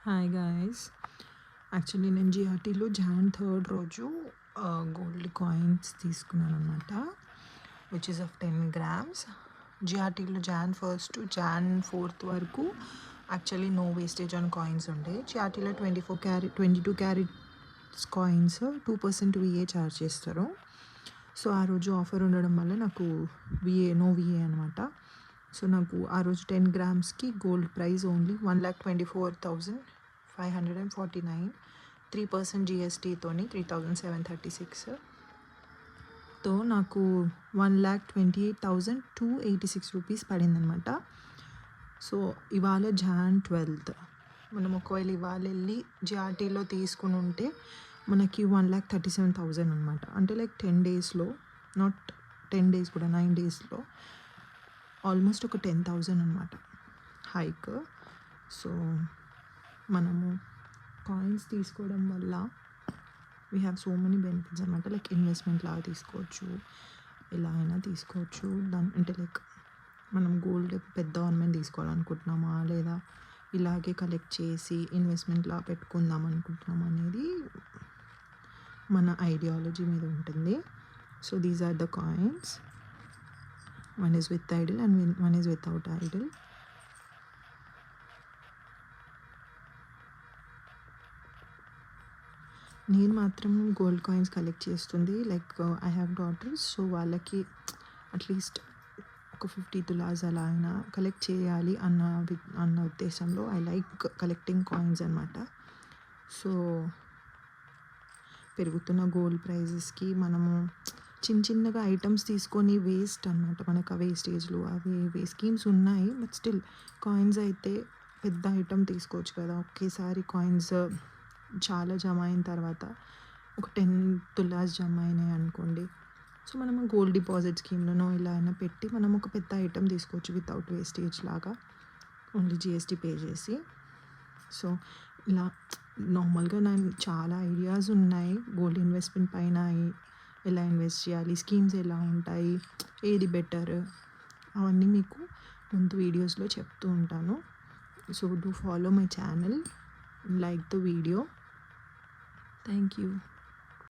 Hi guys. Actually నేను జిఆర్టీలో John 3 రోజు gold coins తీసుకున్నాను అనమాట, విచ్ ఇస్ ఆఫ్ 10 grams. జిఆర్టీలో జాన్ 1 టు జాన్ 4 వరకు actually no wastage on coins ఉండే. జిఆర్టీలో 22 క్యారెట్స్ కాయిన్స్ 2% విఏ ఛార్జ్ చేస్తారు. సో ఆ రోజు ఆఫర్ ఉండడం వల్ల నాకు నో విఏ అనమాట. సో నాకు ఆ రోజు 10 grams-కి గోల్డ్ ప్రైస్ ఓన్లీ 1,24,549, 3% జిఎస్టీతోని 3,736. తో నాకు 1,28,286 రూపీస్ పడిందనమాట. సో ఇవాళ జాన్ 12. మనం ఒకవేళ ఇవాళ వెళ్ళి జిఆర్టీలో తీసుకుని ఉంటే మనకి 1,37,000 అనమాట. అంటే లైక్ 10 daysలో, నాట్ 10 days కూడా 9 daysలో ఆల్మోస్ట్ ఒక 10,000 అనమాట హైక్. సో మనము కాయిన్స్ తీసుకోవడం వల్ల we have so many benefits అనమాట. లైక్ ఇన్వెస్ట్మెంట్ లాగా తీసుకోవచ్చు, ఎలా అయినా తీసుకోవచ్చు. దాని అంటే లైక్ మనం గోల్డ్ పెద్ద ఆర్నమెంట్ తీసుకోవాలనుకుంటున్నామా, లేదా ఇలాగే కలెక్ట్ చేసి ఇన్వెస్ట్మెంట్ లాగా పెట్టుకుందాం అనుకుంటున్నామా అనేది మన ఐడియాలజీ మీద ఉంటుంది. So these are the coins. One is with idle and one is without idle. నేను మాత్రం గోల్డ్ కాయిన్స్ కలెక్ట్ చేస్తుంది like I have daughters. So వాళ్ళకి అట్లీస్ట్ ఒక 50 తులాస్ అలా అయినా కలెక్ట్ చేయాలి అన్న ఉద్దేశంలో ఐ లైక్ కలెక్టింగ్ కాయిన్స్ అనమాట. సో పెరుగుతున్న గోల్డ్ ప్రైజెస్కి మనము చిన్నగా ఐటమ్స్ తీసుకొని వేస్ట్ అనమాట. మనకు ఆ వేస్టేజ్లు అవి స్కీమ్స్ ఉన్నాయి, బట్ స్టిల్ కాయిన్స్ అయితే పెద్ద ఐటమ్ తీసుకోవచ్చు కదా. ఒకేసారి కాయిన్స్ చాలా జమ అయిన తర్వాత ఒక 10 తులాస్ జమ అయినాయి అనుకోండి. సో మనము గోల్డ్ డిపాజిట్ స్కీమ్లోనో ఇలా అయినా పెట్టి మనం ఒక పెద్ద ఐటమ్ తీసుకోవచ్చు వితౌట్ వేస్టేజ్ లాగా, ఓన్లీ జిఎస్టీ పే చేసి. సో ఇలా నార్మల్గా నాకు చాలా ఐడియాస్ ఉన్నాయి గోల్డ్ ఇన్వెస్ట్మెంట్ పైన. ఎలా ఇన్వెస్ట్ చేయాలి, స్కీమ్స్ ఎలా ఉంటాయి, ఏది బెటర్, అవన్నీ మీకు ముందు వీడియోస్లో చెప్తూ ఉంటాను. So do follow my channel, like the video. Thank you.